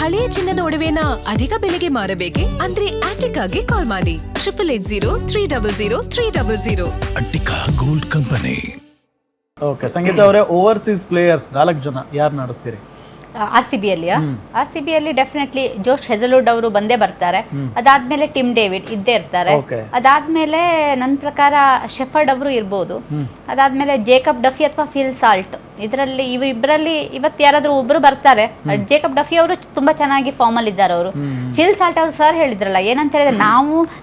ಹಳೆಯ ಚಿನ್ನದ ಒಡವೆನ ಅಧಿಕ ಬೆಲೆಗೆ ಮಾರಬೇಕೆ ಅಂದ್ರೆ ಆಟಿಕಾಗೆ ಕಾಲ್ ಮಾಡಿ 880300 ಅಟ್ಟಿಕಾ ಗೋಲ್ಡ್ ಕಂಪನಿ. ಓಕೆ, ಸಂಗೀತ ಅವರೇ, ಓವರ್ಸೀಸ್ ಪ್ಲೇಯರ್ಸ್ 4 ಜನ ಯಾರು ನಡೆಸ್ತೀರಿ? RCB ಅಲ್ಲಿ ಡೆಫಿನೆಟ್ಲಿ ಜೋಶ್ ಹೆಜಲ್ವುಡ್ ಅವರು ಬಂದೇ ಬರ್ತಾರೆ. ಅದಾದ್ಮೇಲೆ ಟಿಮ್ ಡೇವಿಡ್ ಇದ್ದೇ ಇರ್ತಾರೆ. ಅದಾದ್ಮೇಲೆ ನನ್ನ ಪ್ರಕಾರ ಶೆಫರ್ಡ್ ಅವರು ಇರ್ಬೋದು. ಅದಾದ್ಮೇಲೆ ಜೇಕಬ್ ಡಫಿ ಅಥವಾ ಫಿಲ್ ಸಾಲ್ಟ್, ಇದರಲ್ಲಿ ಇವರಿಬ್ಬರಲ್ಲಿ ಇವತ್ತು ಯಾರಾದ್ರೂ ಒಬ್ರು ಬರ್ತಾರೆ. ಜೇಕಬ್ ಡಫಿ ಅವರು ತುಂಬಾ ಚೆನ್ನಾಗಿ ಫಾರ್ಮ್ ಅಲ್ಲಿ ಇದ್ದಾರೆ. ಅವರು ಫಿಲ್ ಸಾಲ್ಟ್ ಅವರು ಸರ್ ಹೇಳಿದ್ರಲ್ಲ, ಏನಂತ ಹೇಳಿದ್ರೆ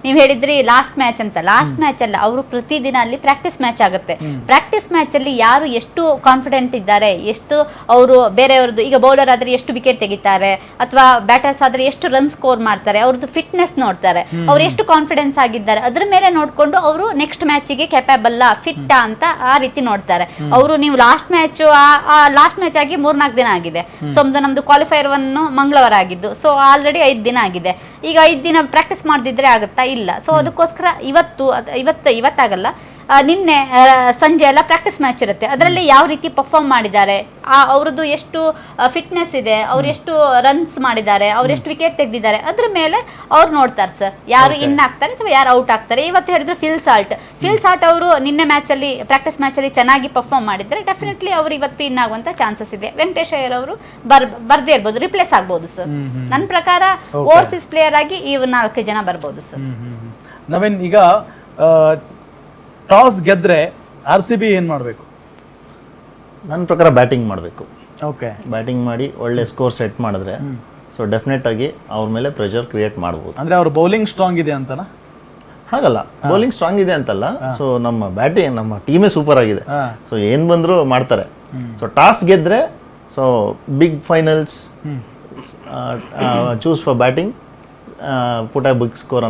ನೀವು ಹೇಳಿದ್ರಿ ಲಾಸ್ಟ್ ಮ್ಯಾಚ್ ಅಂತ. ಲಾಸ್ಟ್ ಮ್ಯಾಚ್ ಅಲ್ಲ, ಅವರು ಪ್ರತಿದಿನ ಅಲ್ಲಿ ಪ್ರಾಕ್ಟೀಸ್ ಮ್ಯಾಚ್ ಆಗುತ್ತೆ. ಪ್ರಾಕ್ಟೀಸ್ ಮ್ಯಾಚ್ ಅಲ್ಲಿ ಯಾರು ಎಷ್ಟು ಕಾನ್ಫಿಡೆಂಟ್ ಇದ್ದಾರೆ, ಎಷ್ಟು ಅವರು ಬೇರೆಯವ್ರದ್ದು, ಈಗ ಬೌಲರ್ ಆದ್ರೆ ಎಷ್ಟು ವಿಕೆಟ್ ತೆಗಿತಾರೆ ಅಥವಾ ಬ್ಯಾಟರ್ಸ್ ಆದ್ರೆ ಎಷ್ಟು ರನ್ ಸ್ಕೋರ್ ಮಾಡ್ತಾರೆ, ಅವ್ರದ್ದು ಫಿಟ್ನೆಸ್ ನೋಡ್ತಾರೆ, ಅವ್ರು ಎಷ್ಟು ಕಾನ್ಫಿಡೆನ್ಸ್ ಆಗಿದ್ದಾರೆ, ಅದ್ರ ಮೇಲೆ ನೋಡ್ಕೊಂಡು ಅವರು ನೆಕ್ಸ್ಟ್ ಮ್ಯಾಚಿಗೆ ಕೆಪಬಲ್ ಫಿಟ್ ಅಂತ ಆ ರೀತಿ ನೋಡ್ತಾರೆ ಅವರು. ನೀವು ಲಾಸ್ಟ್ ಮ್ಯಾಚ್ ಆಗಿ 3-4 ದಿನ ಆಗಿದೆ. ಸೊ ನಮ್ದು ಕ್ವಾಲಿಫೈಯರ್ 1 ಮಂಗಳವಾರ ಆಗಿದ್ದು. ಸೊ ಆಲ್ರೆಡಿ 5 ದಿನ ಆಗಿದೆ. ಈಗ 5 ದಿನ ಪ್ರಾಕ್ಟೀಸ್ ಮಾಡದಿದ್ರೆ ಆಗುತ್ತಾ? ಇಲ್ಲ. ಸೊ ಅದಕ್ಕೋಸ್ಕರ ಇವತ್ತಾಗಲ್ಲ, ನಿನ್ನೆ ಸಂಜೆ ಎಲ್ಲ ಪ್ರಾಕ್ಟೀಸ್ ಮ್ಯಾಚ್ ಇರುತ್ತೆ. ಅದರಲ್ಲಿ ಯಾವ ರೀತಿ ಪರ್ಫಾರ್ಮ್ ಮಾಡಿದ್ದಾರೆ, ಅವ್ರದ್ದು ಎಷ್ಟು ಫಿಟ್ನೆಸ್ ಇದೆ, ಅವ್ರು ಎಷ್ಟು ರನ್ಸ್ ಮಾಡಿದ್ದಾರೆ, ಅವ್ರು ಎಷ್ಟು ವಿಕೆಟ್ ತೆಗೆದಿದ್ದಾರೆ, ಅದ್ರ ಮೇಲೆ ಅವ್ರು ನೋಡ್ತಾರೆ ಸರ್, ಯಾರು ಇನ್ ಆಗ್ತಾರೆ ಅಥವಾ ಯಾರು ಔಟ್ ಆಗ್ತಾರೆ. ಇವತ್ತು ಹೇಳಿದ್ರು ಫಿಲ್ ಸಾಲ್ಟ್ ಅವರು ನಿನ್ನೆ ಪ್ರಾಕ್ಟೀಸ್ ಮ್ಯಾಚ್ ಅಲ್ಲಿ ಚೆನ್ನಾಗಿ ಪರ್ಫಾರ್ಮ್ ಮಾಡಿದ್ರೆ ಡೆಫಿನೆಟ್ಲಿ ಅವ್ರು ಇವತ್ತು ಇನ್ ಆಗುವಂತ ಚಾನ್ಸಸ್ ಇದೆ. ವೆಂಕಟೇಶ್ ಅಯ್ಯರ್ ಅವರು ಬರ್ದೇ ಇರ್ಬೋದು, ರಿಪ್ಲೇಸ್ ಆಗ್ಬೋದು ಸರ್. ನನ್ನ ಪ್ರಕಾರ ಓವರ್ಸೀಸ್ ಪ್ಲೇಯರ್ ಆಗಿ ಇವ್ 4 ಜನ ಬರ್ಬೋದು ಸರ್. ನವೀನ್, ಈಗ ಟಾಸ್ ಗೆದ್ರೆ RCB ಏನ್ ಮಾಡಬೇಕು? ನನ್ನ ಪ್ರಕಾರ ಬ್ಯಾಟಿಂಗ್ ಮಾಡಬೇಕು. ಓಕೆ, ಬ್ಯಾಟಿಂಗ್ ಮಾಡಿ ಒಳ್ಳೆ ಸ್ಕೋರ್ ಸೆಟ್ ಮಾಡಿದ್ರೆ ಸೊ ಡೆಫಿನೆಟ್ ಆಗಿ ಅವ್ರ ಮೇಲೆ ಪ್ರೆಷರ್ ಕ್ರಿಯೇಟ್ ಮಾಡ್ಬೋದು. ಅಂದ್ರೆ ಅವ್ರ ಬೌಲಿಂಗ್ ಸ್ಟ್ರಾಂಗ್ ಇದೆ ಅಂತನಾ? ಹಾಗಲ್ಲ, ಬೌಲಿಂಗ್ ಸ್ಟ್ರಾಂಗ್ ಇದೆ ಅಂತಲ್ಲ. ಸೊ ನಮ್ಮ ಟೀಮೇ ಸೂಪರ್ ಆಗಿದೆ. ಸೊ ಏನ್ ಬಂದ್ರು ಮಾಡ್ತಾರೆ. ಸೊ ಟಾಸ್ ಗೆದ್ರೆ so big finals choose for batting, put a big score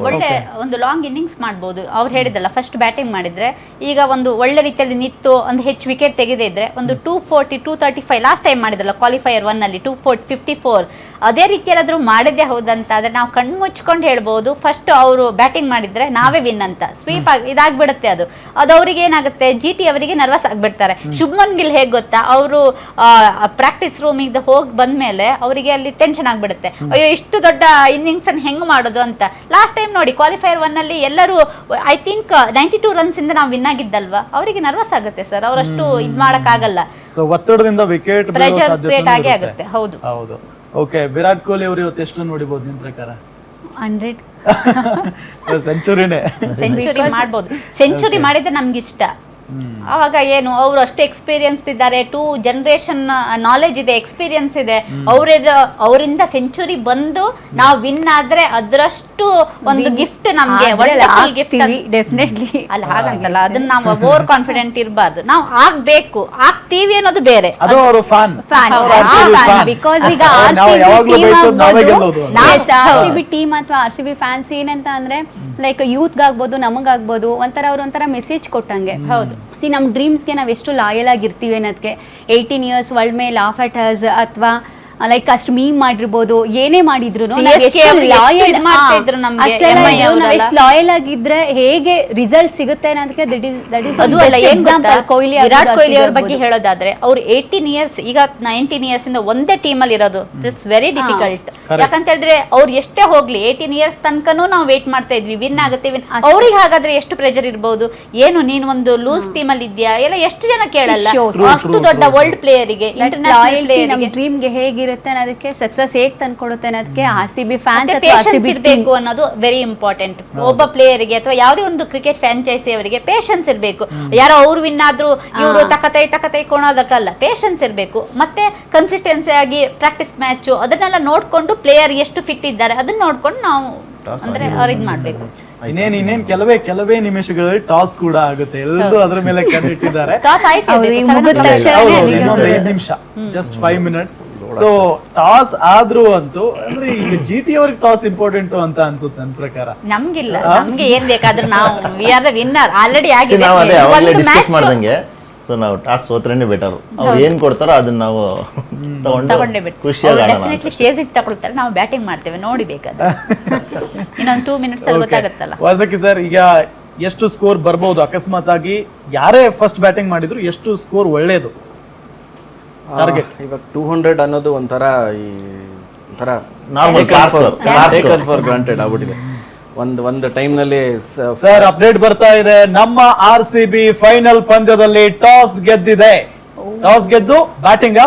ಒಳ್ಳೆ ಒಂದು ಲಾಂಗ್ ಇನ್ನಿಂಗ್ಸ್ ಮಾಡ್ಬೋದು. ಅವ್ರು ಹೇಳಿದಲ್ಲ, ಫಸ್ಟ್ ಬ್ಯಾಟಿಂಗ್ ಮಾಡಿದ್ರೆ ಈಗ ಒಂದು ಒಳ್ಳೆ ರೀತಿಯಲ್ಲಿ ನಿಂತು ಒಂದು ಹೆಚ್ಚು ವಿಕೆಟ್ ತೆಗೆದಿದ್ರೆ ಒಂದು 240, 235 ಲಾಸ್ಟ್ ಟೈಮ್ ಮಾಡಿದ್ರಲ್ಲ ಕ್ವಾಲಿಫೈಯರ್ 1 ಅಲ್ಲಿ 254, ಅದೇ ರೀತಿಯಲ್ಲಾದ್ರೂ ಮಾಡಿದ್ದೆ ಹೌದಂತ ಆದ್ರೆ ನಾವು ಕಣ್ಣು ಮುಚ್ಕೊಂಡು ಹೇಳ್ಬೋದು ಫಸ್ಟ್ ಅವರು ಬ್ಯಾಟಿಂಗ್ ಮಾಡಿದ್ರೆ ನಾವೇ ವಿನ್ ಅಂತ. ಸ್ವೀಪ್ ಇದಾಗ್ಬಿಡುತ್ತೆ. ಅದು ಅವ್ರಿಗೆ ಏನಾಗುತ್ತೆ, GT ಅವರಿಗೆ ನರ್ವಸ್ ಆಗ್ಬಿಡ್ತಾರೆ. ಶುಭ್ಮನ್ ಗಿಲ್ ಹೇಗ್ ಗೊತ್ತಾ, ಅವರು ಪ್ರಾಕ್ಟೀಸ್ ರೂಮಿಗೆ ಹೋಗಿ ಬಂದ್ಮೇಲೆ ಅವರಿಗೆ ಅಲ್ಲಿ ಟೆನ್ಷನ್ ಆಗ್ಬಿಡುತ್ತೆ, ಅಯ್ಯೋ ಇಷ್ಟು ದೊಡ್ಡ ಇನ್ನಿಂಗ್ಸ್ ಅನ್ನು ಹೆಂಗ್ ಮಾಡೋದು ಅಂತ. ಲಾಸ್ಟ್ ಟೈಮ್ ನೋಡಿ ಕ್ವಾಲಿಫೈಯರ್ 1 ಅಲ್ಲಿ ಎಲ್ಲರೂ ಐ ಥಿಂಕ್ 92 ರನ್ಸ್ ಇಂದ ನಾವು ವಿನ್ ಆಗಿದ್ದಲ್ವಾ, ಅವರಿಗೆ ನರ್ವಸ್ ಆಗುತ್ತೆ ಸರ್, ಅವರಷ್ಟು ಇದ್ ಮಾಡಕ್ ಆಗಲ್ಲ. ಸೊ ಒತ್ತಡದಿಂದ ವಿಕೆಟ್ ಪ್ರೆಷರ್ ಕ್ರಿಯೇಟ್ ಆಗೇ ಆಗುತ್ತೆ. ಹೌದು. ಓಕೆ, ವಿರಾಟ್ ಕೊಹ್ಲಿ ಅವರು ಇವತ್ತು ಎಷ್ಟು ನೋಡಿಬಹುದು ನಿಮ್ ಪ್ರಕಾರ? 100 ಸೆಂಚುರಿನೇ. ಸೆಂಚುರಿ ಮಾಡ್ಬೋದು. ಸೆಂಚುರಿ ಮಾಡಿದ್ರೆ ನಮ್ಗೆ ಇಷ್ಟ. ಅವಾಗ ಏನು, ಅವರು ಅಷ್ಟು ಎಕ್ಸ್ಪೀರಿಯನ್ಸ್ ಇದ್ದಾರೆ, 2 ಜನರೇಷನ್ ನಾಲೆಜ್ ಇದೆ, ಎಕ್ಸ್ಪೀರಿಯನ್ಸ್ ಇದೆ. ಅವರಿಂದ ಸೆಂಚುರಿ ಬಂದು ನಾವು ವಿನ್ ಆದ್ರೆ ಅದರಷ್ಟು ಒಂದು ಗಿಫ್ಟ್ ನಮ್ಗೆ ಡೆಫಿನೆಟ್ಲಿ ಅಲ್ಲ. ಹಾಗಂತಲ್ಲ, ಅದನ್ನ ನಾವು ಓವರ್ ಕಾನ್ಫಿಡೆಂಟ್ ಇರಬಾರ್ದು. ನಾವು ಆಗ್ಬೇಕು, ಆಗ್ತೀವಿ ಅನ್ನೋದು ಬೇರೆ. ಬಿಕಾಸ್ ಈಗ RCB ಟೀಮ್ ಅಥವಾ RCB ಫ್ಯಾನ್ಸ್ ಏನಂತ ಅಂದ್ರೆ ಲೈಕ್ ಯೂತ್ ಆಗ್ಬೋದು, ನಮಗಾಗ್ಬೋದು, ಒಂಥರ ಮೆಸೇಜ್ ಕೊಟ್ಟಂಗೆ. ಹೌದು, ನಮ್ಮ ಡ್ರೀಮ್ಸ್ಗೆ ನಾವು ಎಷ್ಟು ಲಾಯಲ್ ಆಗಿರ್ತೀವಿ ಅನ್ನೋದಕ್ಕೆ. 18 years world may laugh at us ಅಥವಾ ಲೈಕ್ ಅಷ್ಟು ಮೀಮ್ ಮಾಡಿರ್ಬೋದು, ಏನೇ ಮಾಡಿದ್ರು ಎಷ್ಟು ಲಾಯಲ್ ಆಗಿದ್ರೆ ಹೇಗೆ ರಿಸಲ್ಟ್ ಸಿಗುತ್ತೆ ಅನ್ನೋದಕ್ಕೆ ಎಕ್ಸಾಂಪಲ್ ಕೊಹ್ಲಿ. ವಿರಾಟ್ ಕೊಹ್ಲಿ ಅವ್ರ ಬಗ್ಗೆ ಹೇಳೋದಾದ್ರೆ ಅವ್ರು 18 years ಈಗ 19 years ಇಂದ ಒಂದೇ ಟೀಮ್ ಅಲ್ಲಿ ಇರೋದು. It's very difficult. ಯಾಕಂತ ಹೇಳಿದ್ರೆ ಅವ್ರು ಎಷ್ಟೇ ಹೋಗ್ಲಿ 18 years ತನಕನೂ ನಾವು ವೇಟ್ ಮಾಡ್ತಾ ಇದ್ವಿ, ವಿನ್ ಆಗುತ್ತೆ ವಿನ್. ಅವ್ರಿಗೆ ಹಾಗಾದ್ರೆ ಎಷ್ಟು ಪ್ರೆಷರ್ ಇರ್ಬೋದು, ಏನು ನೀನ್ ಒಂದು ಲೂಸ್ ಟೀಮ್ ಅಲ್ಲಿ ಇದ್ಯಾ ಎಲ್ಲ ಎಷ್ಟು ಜನ ಕೇಳಲ್ಲ. ಅಷ್ಟು ದೊಡ್ಡ ವರ್ಲ್ಡ್ ಪ್ಲೇಯರಿಗೆ, ಇಂಟರ್ನ್ಯಾಷನಲ್ ಪ್ಲೇಯರಿಗೆ ಡ್ರೀಮ್ಗೆ ಹೇಗಿರುತ್ತೆ ಅನ್ನೋದಕ್ಕೆ, ಸಕ್ಸಸ್ ಹೇಗೆ ತಂದ್ಕೊಡುತ್ತೆ ಅನ್ನೋದಕ್ಕೆ RCB ಫ್ಯಾನ್ಸ್ ಇರಬೇಕು ಅನ್ನೋದು ವೆರಿ ಇಂಪಾರ್ಟೆಂಟ್. ಒಬ್ಬ ಪ್ಲೇಯರ್ಗೆ ಅಥವಾ ಯಾವುದೇ ಒಂದು ಕ್ರಿಕೆಟ್ ಫ್ರಾಂಚೈಸಿ ಅವರಿಗೆ ಪೇಷನ್ಸ್ ಇರಬೇಕು. ಯಾರೋ ಅವ್ರು ವಿನ್ ಆದ್ರೂ ಇವರು ತಕತೈ ಕೊಣೋದಕ್ಕಲ್ಲ, ಪೇಷನ್ಸ್ ಇರಬೇಕು. ಮತ್ತೆ ಕನ್ಸಿಸ್ಟೆನ್ಸಿ ಆಗಿ ಪ್ರಾಕ್ಟೀಸ್ ಮ್ಯಾಚ್ ಅದನ್ನೆಲ್ಲ ನೋಡ್ಕೊಂಡು ಪ್ಲೇಯರ್ ಎಷ್ಟು ಫಿಟ್ ಇದ್ದಾರೆ ಅದನ್ನ ನೋಡ್ಕೊಂಡು ನಾವು ಅಂದ್ರೆ ಅವ್ರು ಇದ್ ಮಾಡ್ಬೇಕು. ಇನ್ನೇನ್ ಕೆಲವೇ ನಿಮಿಷಗಳಲ್ಲಿ ಟಾಸ್ ಕೂಡ ಆಗುತ್ತೆ. ಎಲ್ಲರೂ ಅದ್ರ ಮೇಲೆ ಕಣ್ಣಿಟ್ಟಿದ್ದಾರೆ. 5 ನಿಮಿಷ, ಜಸ್ಟ್ 5 minutes. ಸೊ ಟಾಸ್ ಆದ್ರೂ ಅಂತೂ ಅಂದ್ರೆ ಈಗ GT ಅವ್ರಿಗೆ ಟಾಸ್ ಇಂಪಾರ್ಟೆಂಟ್ ಅಂತ ಅನ್ಸುತ್ತೆ ನನ್ನ ಪ್ರಕಾರ. ನಮ್ಗಿಲ್ಲ, ನಮ್ಗೆ ಏನ್ ಬೇಕಾದ್ರೂ ನಾವು we are the winner already ಆಗಿದೆ. ಡಿಸ್ಕಸ್ ಮಾಡ್ದಂಗೆ ಸೊ ನಾವು ಟಾಸ್ ಸೋತ್ರೇನೆ ಬೆಟರ್. ಅವ್ರು ಏನ್ ಕೊಡ್ತಾರೋ ಅದನ್ನ ನಾವು ತಗೊಂಡೇ ಬಿಟ್ಟು ಡೆಫಿನೆಟ್ಲಿ ಚೇಸಿಂಗ್ ತಗೊಳ್ತಾರೆ, ನಾವು ಬ್ಯಾಟಿಂಗ್ ಮಾಡ್ತೇವೆ. ನೋಡಿ ಬೇಕಾದ್ರೆ ಇನ್ನೊಂದು 2 minutes ಅಲ್ಲಿ ಗೊತ್ತಾಗುತ್ತಲ್ಲ. ವಾಸಕಿ ಸರ್, ಈಗ ಎಷ್ಟು ಸ್ಕೋರ್ ಬರ್ಬಹುದು ಅಕಸ್ಮಾತ್ ಆಗಿ ಯಾರೇ ಫಸ್ಟ್ ಬ್ಯಾಟಿಂಗ್ ಮಾಡಿದ್ರು ಎಷ್ಟು ಸ್ಕೋರ್ ಒಳ್ಳೇದು ಟಾರ್ಗೆಟ್? ಇವಾಗ 200 ಅನ್ನೋದು ಒಂಥರ ಈ ಒಂಥರ Normal car score. For granted ಆಗ್ಬಿಟ್ಟಿದೆ. ಒಂದು ಟೈಮ್ನಲ್ಲಿ ಸರ್ ಅಪ್ಡೇಟ್ ಬರ್ತಾ ಇದೆ. ನಮ್ಮ RCB ಫೈನಲ್ ಪಂದ್ಯದಲ್ಲಿ ಟಾಸ್ ಗೆದ್ದಿದೆ. ಟಾಸ್ ಗೆದ್ದು ಬ್ಯಾಟಿಂಗ್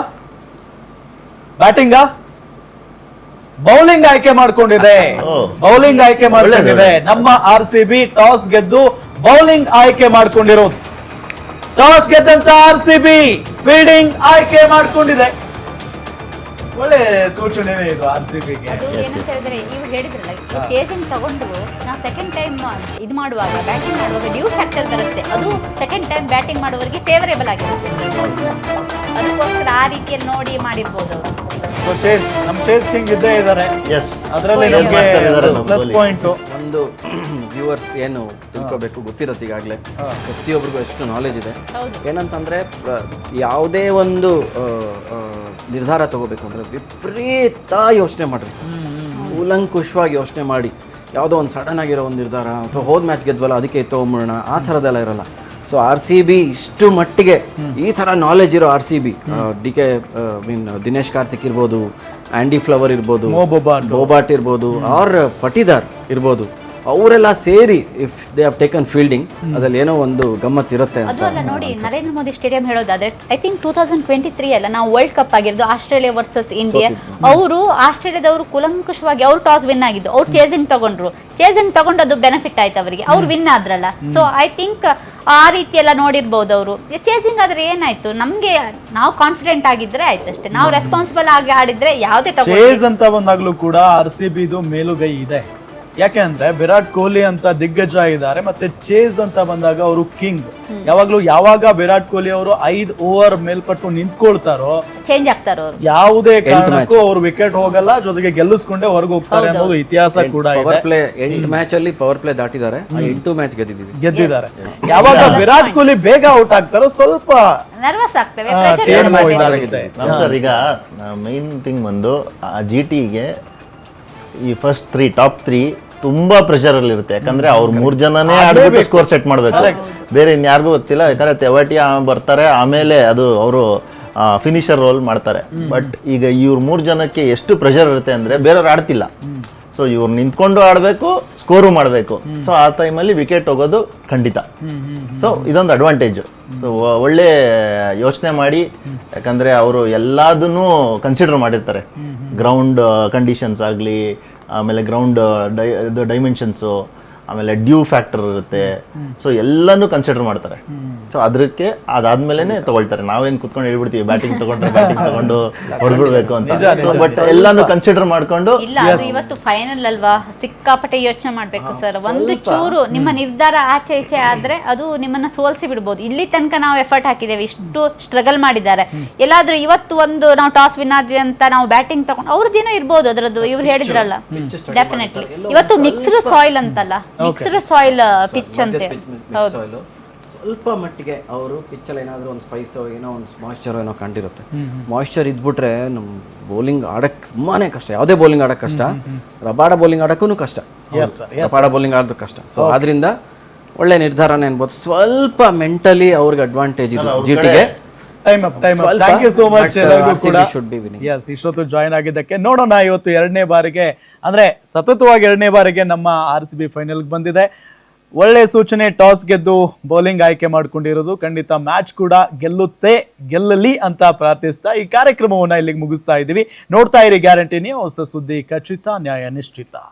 ಬೌಲಿಂಗ್ ಆಯ್ಕೆ ಮಾಡ್ಕೊಂಡಿದೆ. ಬೌಲಿಂಗ್ ಆಯ್ಕೆ ಮಾಡ್ಕೊಂಡಿದೆ. ನಮ್ಮ RCB ಟಾಸ್ ಗೆದ್ದು ಬೌಲಿಂಗ್ ಆಯ್ಕೆ ಮಾಡ್ಕೊಂಡಿರೋದು. ಟಾಸ್ ಗೆದ್ದಂತ RCB ಫೀಲ್ಡಿಂಗ್ ಆಯ್ಕೆ ಮಾಡ್ಕೊಂಡಿದೆ. ಒಳ್ಳೆ ಸೂಚನೆನೇ ಇದು RCBಗೆ. ಅದು ಏನಂತ ಹೇಳಿದ್ರೆ ಇವ್ರು ಹೇಳಿದ್ರಲ್ಲ, ಚೇಸಿಂಗ್ ತಗೊಂಡ್ರು ನಾವು ಸೆಕೆಂಡ್ ಟೈಮ್ ಇದು ಮಾಡುವಾಗ ಬ್ಯಾಟಿಂಗ್ ಮಾಡುವಾಗ ಡ್ಯೂ ಫ್ಯಾಕ್ಟರ್ ಬರುತ್ತೆ. ಅದು ಸೆಕೆಂಡ್ ಟೈಮ್ ಬ್ಯಾಟಿಂಗ್ ಮಾಡುವವರಿಗೆ ಫೇವರೇಬಲ್ ಆಗಿರುತ್ತೆ. ಅದಕ್ಕೋಸ್ಕರ ಆ ರೀತಿಯಲ್ಲಿ ನೋಡಿ ಮಾಡಿರ್ಬೋದು ಅವರು. ಸೊ ನಮ್ಮ ಚೇಸ್ ಕಿಂಗ್ ಇದ್ದೇ ಇದ್ದಾರೆ. ಅದರಲ್ಲಿ ಪ್ಲಸ್ ಪಾಯಿಂಟ್. ಒಂದು ವ್ಯೂವರ್ಸ್ ಏನು ತಿಳ್ಕೋಬೇಕು ಗೊತ್ತಿರುತ್ತೆ ಈಗಾಗಲೇ, ಪ್ರತಿಯೊಬ್ಬರಿಗೂ ಎಷ್ಟು ನಾಲೆಜ್ ಇದೆ. ಏನಂತಂದ್ರೆ ಯಾವುದೇ ಒಂದು ನಿರ್ಧಾರ ತಗೋಬೇಕು ಅಂದ್ರೆ ವಿಪರೀತ ಯೋಚನೆ ಮಾಡ್ರಿ, ಕೂಲಂಕುಷವಾಗಿ ಯೋಚನೆ ಮಾಡಿ ಯಾವುದೋ ಒಂದು ಸಡನ್ ಆಗಿರೋ ಒಂದು ನಿರ್ಧಾರ ಅಥವಾ ಹೋದ ಮ್ಯಾಚ್ ಗೆದ್ವಲ್ಲ ಅದಕ್ಕೆ ತೊಗೊಂಬಿಡೋಣ ಆ ಥರದ್ದೆಲ್ಲ ಇರಲ್ಲ. ಸೊ RCB ಇಷ್ಟು ಮಟ್ಟಿಗೆ ಈ ಥರ ನಾಲೆಜ್ ಇರೋ RCB, ದಿನೇಶ್ ಕಾರ್ತಿಕ್ ಇರ್ಬೋದು, ಆಂಡಿ ಫ್ಲವರ್ ಇರ್ಬೋದು, ಬೋಬಾಟ್ ಇರ್ಬೋದು, ಆರ್ ಪಟಿದಾರ್ ಇರ್ಬೋದು, ಅವರೆಲ್ಲ ಸೇರಿ if they have taken fielding ಅದ್ರಲ್ಲಿ ಏನೋ ಒಂದು ಗಮ್ಮತ್ ಇರುತ್ತೆ ಅದು ಅಲ್ಲ ನೋಡಿ, ನರೇಂದ್ರ ಮೋದಿ ಸ್ಟೇಡಿಯಂ ಹೇಳೋದಾದ್ರೆ ಐ ಥಿಂಕ್ 2023 ಅಲ್ಲ ನಾವು ವರ್ಲ್ಡ್ ಕಪ್ ಆಗಿರೋದು ಆಸ್ಟ್ರೇಲಿಯಾ ವರ್ಸಸ್ ಇಂಡಿಯಾ. ಅವರು ಆಸ್ಟ್ರೇಲಿಯಾದವರು ಕುಲಂಕುಷವಾಗಿ ಅವ್ರು ಟಾಸ್ ವಿನ್ ಆಗಿದ್ದು, ಅವ್ರು ಚೇಸಿಂಗ್ ತಗೊಂಡು ಅದು ಬೆನಿಫಿಟ್ ಆಯ್ತು ಅವರಿಗೆ, ಅವ್ರು ವಿನ್ ಆದ್ರಲ್ಲ. ಸೊ ಐ ಥಿಂಕ್ ಆ ರೀತಿ ಎಲ್ಲ ನೋಡಿರ್ಬೋದು ಅವರು. ಚೇಸಿಂಗ್ ಆದ್ರೆ ಏನಾಯ್ತು, ನಮ್ಗೆ ನಾವು ಕಾನ್ಫಿಡೆಂಟ್ ಆಗಿದ್ರೆ ಆಯ್ತು ಅಷ್ಟೇ. ನಾವು ರೆಸ್ಪಾನ್ಸಿಬಲ್ ಆಗಿ ಆಡಿದ್ರೆ ಯಾವುದೇ ಚೇಸ್ ಅಂತ ಬಂದಾಗ್ಲೂ ಕೂಡ RCBದು ಮೇಲುಗೈ ಇದೆ. ಯಾಕೆ ಅಂದ್ರೆ ವಿರಾಟ್ ಕೊಹ್ಲಿ ಅಂತ ದಿಗ್ಗಜ ಇದ್ದಾರೆ, ಮತ್ತೆ ಚೇಸ್ ಅಂತ ಬಂದಾಗ ಅವರು ಕಿಂಗ್. ಯಾವಾಗ ವಿರಾಟ್ ಕೊಹ್ಲಿ ಅವರು 5 ಓವರ್ ಮೇಲ್ಪಟ್ಟು ನಿಂತ್ಕೊಳ್ತಾರೋ ಚೇಂಜ್ ಆಗ್ತಾರೋ ಅವರು, ಯಾವುದೇ ಕಾರಣಕ್ಕೂ ಅವ್ರು ವಿಕೆಟ್ ಹೋಗಲ್ಲ, ಜೊತೆಗೆ ಗೆಲ್ಲಿಸ್ಕೊಂಡೇ ಹೊರಗೆ ಹೋಗ್ತಾರೆ ಅನ್ನೋದು ಇತಿಹಾಸ ಕೂಡ ಇದೆ. 8 ಮ್ಯಾಚ್ ಅಲ್ಲಿ ಪವರ್ ಪ್ಲೇ ದಾಟಿದ್ದಾರೆ, 8 ಮ್ಯಾಚ್ ಗೆದ್ದಿದ್ದಾರೆ. ಯಾವಾಗ ವಿರಾಟ್ ಕೊಹ್ಲಿ ಬೇಗ ಔಟ್ ಆಗ್ತಾರೋ ಸ್ವಲ್ಪ ನರ್ವಸ್ ಆಗ್ತವೆ. ಸರ್ ಈಗ ಮೈನ್ ಥಿಂಗ್ ಬಂದು GTಗೆ ಈ ಫಸ್ಟ್ 3 ಟಾಪ್ 3 ತುಂಬಾ ಪ್ರೆಷರ್ ಅಲ್ಲಿ ಇರುತ್ತೆ. ಯಾಕಂದ್ರೆ ಅವ್ರು 3 ಜನನೇ ಆಡ್ಬಿಟ್ಟು ಸ್ಕೋರ್ ಸೆಟ್ ಮಾಡ್ಬೇಕು, ಬೇರೆ ಇನ್ಯಾರಿಗೂ ಗೊತ್ತಿಲ್ಲ. ಯಾಕಂದ್ರೆ ತೆವಾಟಿಯಾ ಬರ್ತಾರೆ, ಆಮೇಲೆ ಅದು ಅವರು ಫಿನಿಷರ್ ರೋಲ್ ಮಾಡ್ತಾರೆ. ಬಟ್ ಈಗ ಇವ್ರ 3 ಜನಕ್ಕೆ ಎಷ್ಟು ಪ್ರೆಷರ್ ಇರುತ್ತೆ ಅಂದ್ರೆ ಬೇರೆಯವ್ರು ಆಡ್ತಿಲ್ಲ. ಸೊ ಇವ್ರು ನಿಂತ್ಕೊಂಡು ಆಡ್ಬೇಕು, ಸ್ಕೋರು ಮಾಡಬೇಕು. ಸೊ ಆ ಟೈಮಲ್ಲಿ ವಿಕೆಟ್ ಹೋಗೋದು ಖಂಡಿತ. ಸೊ ಇದೊಂದು ಅಡ್ವಾಂಟೇಜ್. ಸೊ ಒಳ್ಳೆ ಯೋಚನೆ ಮಾಡಿ, ಯಾಕಂದ್ರೆ ಅವರು ಎಲ್ಲದನ್ನೂ ಕನ್ಸಿಡರ್ ಮಾಡಿರ್ತಾರೆ. ಗ್ರೌಂಡ್ ಕಂಡೀಷನ್ಸ್ ಆಗಲಿ, ಆಮೇಲೆ ಗ್ರೌಂಡ್ ಡೈಮೆನ್ಷನ್ಸು, ಆಮೇಲೆ ಡ್ಯೂ ಫ್ಯಾಕ್ಟರ್ ಇರುತ್ತೆ. ಸೊ ಎಲ್ಲನೂ ಕನ್ಸಿಡರ್ ಮಾಡ್ತಾರೆ. ಸೊ ಅದಕ್ಕೆ ಅದಾದ್ಮೇಲೆ ತಗೊಳ್ತಾರೆ. ನಾವೇನು ಕುತ್ಕೊಂಡು ಹೇಳ್ಬಿಡ್ತೀವಿ ಬ್ಯಾಟಿಂಗ್ ತಗೊಂಡು ಹೊಡ್ಬಿಡ್ಬೇಕು ಅಂತ. ಬಟ್ ಎಲ್ಲಾನು ಕನ್ಸಿಡರ್ ಮಾಡ್ಕೊಂಡು ಇಲ್ಲ, ಅದು ಇವತ್ತು ಫೈನಲ್ ಅಲ್ವಾ, ಸಿಕ್ಕಾಪಟ್ಟೆ ಯೋಚನೆ ಮಾಡ್ಬೇಕು ಸರ್. ಒಂದು ಚೂರು ನಿಮ್ಮ ನಿರ್ಧಾರ ಆಚೆ ಈಚೆ ಆದ್ರೆ ಅದು ನಿಮ್ಮನ್ನ ಸೋಲ್ಸಿ ಬಿಡ್ಬೋದು. ಇಲ್ಲಿ ತನಕ ನಾವು ಎಫರ್ಟ್ ಹಾಕಿದ್ದೇವೆ, ಇಷ್ಟು ಸ್ಟ್ರಗಲ್ ಮಾಡಿದ್ದಾರೆ. ಎಲ್ಲಾದ್ರೂ ಇವತ್ತು ಒಂದು ನಾವು ಟಾಸ್ ವಿನ್ ಆದ್ವಿ ಅಂತ ನಾವು ಬ್ಯಾಟಿಂಗ್ ತಗೊಂಡು ಅವ್ರದ್ದೇನೋ ಇರ್ಬೋದು ಅದರದ್ದು. ಇವ್ರು ಹೇಳಿದ್ರಲ್ಲ, ಡೆಫಿನೆಟ್ಲಿ ಇವತ್ತು ಮಿಕ್ಸ್ಡ್ ಸಾಯಿಲ್ ಅಂತಲ್ಲ, ಮಿಕ್ಸ್ಡ್ ಸಾಯಿಲ್ ಪಿಚ್ ಅಂತೆ. ಹೌದು, ಸ್ವಲ್ಪ ಮಟ್ಟಿಗೆ ಅವರು ಪಿಚ್ಚಲ್ಲಿ ಏನಾದರೂ ಒಂದು ಸ್ಪೈಸೋ ಏನೋ ಒಂದು ಮಾಯ್ಶ್ಚರ್ ಏನೋ ಕಂಡಿರುತ್ತೆ. ಮಾಯ್ಶ್ಚರ್ ಇದ್ಬಿಟ್ರೆ ನಮ್ಮ ಬೌಲಿಂಗ್ ಆಡಕ್ಕೆ ತುಂಬಾನೇ ಕಷ್ಟ. ಯಾವುದೇ ಬೌಲಿಂಗ್ ಆಡಕ್ಕೆ ಕಷ್ಟ, ರಬಾಡ ಬೌಲಿಂಗ್ ಆಡಕ್ಕೂ ಕಷ್ಟ, ರಬಾಡ ಬೌಲಿಂಗ್ ಆಡೋದು ಕಷ್ಟ. ಸೊ ಆದ್ರಿಂದ ಒಳ್ಳೆ ನಿರ್ಧಾರನೇ ಅನ್ಬೋದು. ಸ್ವಲ್ಪ ಮೆಂಟಲಿ ಅವ್ರಿಗೆ ಅಡ್ವಾಂಟೇಜ್ ಇದೆ GTಗೆ. ಥ್ಯಾಂಕ್ ಯು ಸೋ ಮಚ್ ಎಲ್ಲರಿಗೂ ಕೂಡ. ಇಷ್ಟೊತ್ತು ಜಾಯ್ನ್ ಆಗಿದ್ದಕ್ಕೆ. ನೋಡೋಣ ಇವತ್ತು 2ನೇ ಬಾರಿಗೆ, ಅಂದ್ರೆ ಸತತವಾಗಿ 2ನೇ ಬಾರಿಗೆ ನಮ್ಮ RCB ಫೈನಲ್ ಬಂದಿದೆ. ಒಳ್ಳೆ ಸೂಚನೆ, ಟಾಸ್ ಗೆದ್ದು ಬೌಲಿಂಗ್ ಆಯ್ಕೆ ಮಾಡ್ಕೊಂಡಿರೋದು. ಖಂಡಿತ ಮ್ಯಾಚ್ ಕೂಡ ಗೆಲ್ಲಲಿ ಅಂತ ಪ್ರಾರ್ಥಿಸ್ತಾ ಈ ಕಾರ್ಯಕ್ರಮವನ್ನ ಇಲ್ಲಿಗೆ ಮುಗಿಸ್ತಾ ಇದ್ದೀವಿ. ನೋಡ್ತಾ ಇರಿ ಗ್ಯಾರಂಟಿ ನ್ಯೂಸ್, ಸುದ್ದಿ ಖಚಿತ, ನ್ಯಾಯ ನಿಶ್ಚಿತ.